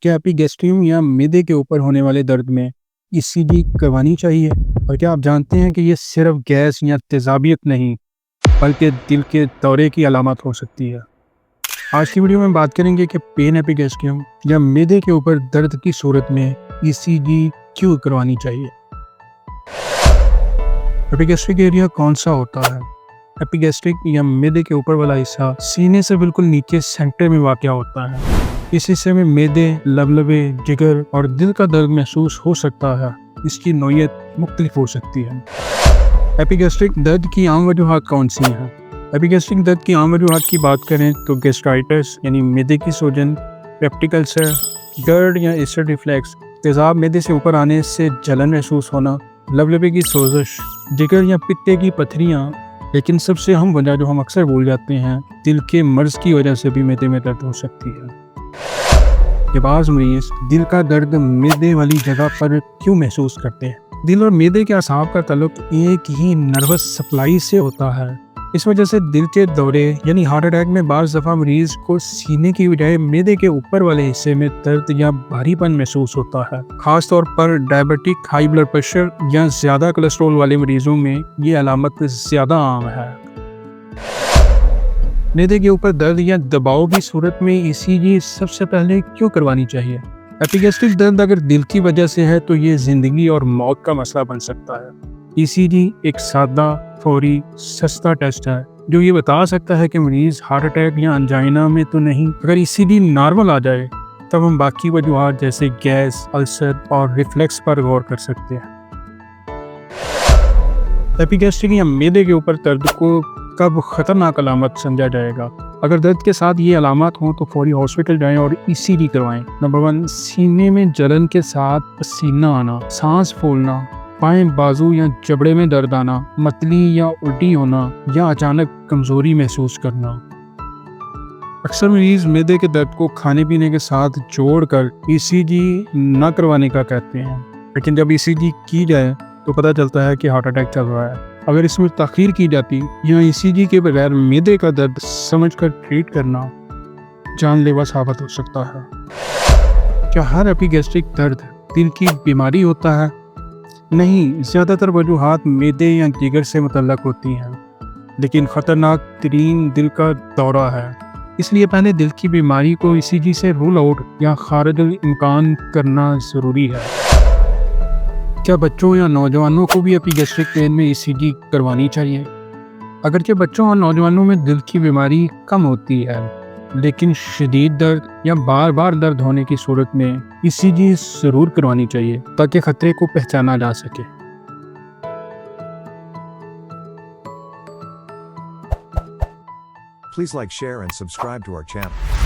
क्या एपिगैस्ट्रियम या मैदे के ऊपर होने वाले दर्द में ईसीजी करवानी चाहिए? और क्या आप जानते हैं कि ये सिर्फ गैस या तेज़ाबियत नहीं, बल्कि दिल के दौरे की अलामत हो सकती है? आज की वीडियो में बात करेंगे कि पेन एपिगैस्ट्रियम या मैदे के ऊपर दर्द की सूरत में ईसीजी क्यों करवानी चाहिए। एपिगैस्ट्रिक एरिया कौन सा होता है? एपिगैस्ट्रिक या मैदे के ऊपर वाला हिस्सा सीने से बिल्कुल नीचे सेंटर में वाक़या होता है। इस हिस्से में मैदे, लबलबे, जिगर और दिल का दर्द महसूस हो सकता है। इसकी नौइयत मुख्तलिफ हो सकती है। एपिगैस्ट्रिक दर्द की आम वजूहात कौन सी हैं? एपिगैस्ट्रिक दर्द की आम वजूहात की बात करें तो गैस्ट्राइटिस यानी मैदे की सूजन, पेप्टिक अल्सर, गर्ड या एसिड रिफ्लेक्स, तेज़ाब मैदे से ऊपर आने से जलन महसूस होना, लबलबे की सोजिश, जिगर या पित्ते की पथरियाँ, लेकिन सबसे अहम वजह जो हम अक्सर भूल जाते हैं, दिल के मर्ज़ की वजह से भी मैदे में दर्द हो सकती है। ये बाज़ मरीज़ दिल का दर्द मैदे वाली जगह पर क्यों महसूस करते हैं? दिल और मैदे के असाब का ताल्लुक एक ही नर्वस सप्लाई से होता है। इस वजह से दिल के दौरे यानी हार्ट अटैक में बाज़ दफ़ा मरीज़ को सीने की बजाय मैदे के ऊपर वाले हिस्से में दर्द या भारीपन महसूस होता है। ख़ास तौर पर डायबिटिक, हाई ब्लड प्रेशर या ज़्यादा कोलेस्ट्रॉल वाले मरीज़ों में ये अलामत ज़्यादा आम है। मैदे के ऊपर दर्द या दबाव की सूरत में ईसीजी सबसे पहले क्यों करवानी चाहिए? एपिगैस्ट्रिक दर्द अगर दिल की वजह से है तो ये जिंदगी और मौत का मसला बन सकता है। ईसीजी एक सादा, फौरी, सस्ता टेस्ट है जो ये बता सकता है कि मरीज हार्ट अटैक या अंजाइना में तो नहीं। अगर ईसीजी नॉर्मल आ जाए तब हम बाकी वजूहात जैसे गैस, अल्सर और रिफ्लेक्स पर गौर कर सकते हैं। एपिगैस्ट्रिक या मैदे के ऊपर दर्द को कब खतरनाक अलामत समझा जाएगा? अगर दर्द के साथ ये अलामत हों तो फौरी हॉस्पिटल जाएं और ईसीजी करवाएं। नंबर 1, सीने में जलन के साथ पसीना आना, सांस फूलना, बाएं बाजू या जबड़े में दर्द आना, मतली या उल्टी होना या अचानक कमजोरी महसूस करना। अक्सर मरीज मैदे के दर्द को खाने पीने के साथ जोड़कर ईसीजी न करवाने का कहते हैं, लेकिन जब ईसीजी की जाए तो पता चलता है कि हार्ट अटैक चल रहा है। अगर इसमें ताख़ीर की जाती या ईसीजी के बगैर मैदे का दर्द समझकर ट्रीट करना जानलेवा साबित हो सकता है। क्या हर एपिगैस्ट्रिक दर्द दिल की बीमारी होता है? नहीं, ज़्यादातर वजूहात मैदे या जिगर से मुतल्लक होती हैं, लेकिन ख़तरनाक तरीन दिल का दौरा है। इसलिए पहले दिल की बीमारी को ईसीजी से रूल आउट या खारिजुल इम्कान करना ज़रूरी है। क्या बच्चों या नौजवानों को भी एपिगैस्ट्रिक पेन में ईसीजी करवानी चाहिए? अगरचे बच्चों और नौजवानों में दिल की बीमारी कम होती है, लेकिन शदीद दर्द या बार बार दर्द होने की सूरत में ईसीजी ज़रूर करवानी चाहिए ताकि खतरे को पहचाना जा सके। Please like, share and subscribe to our channel.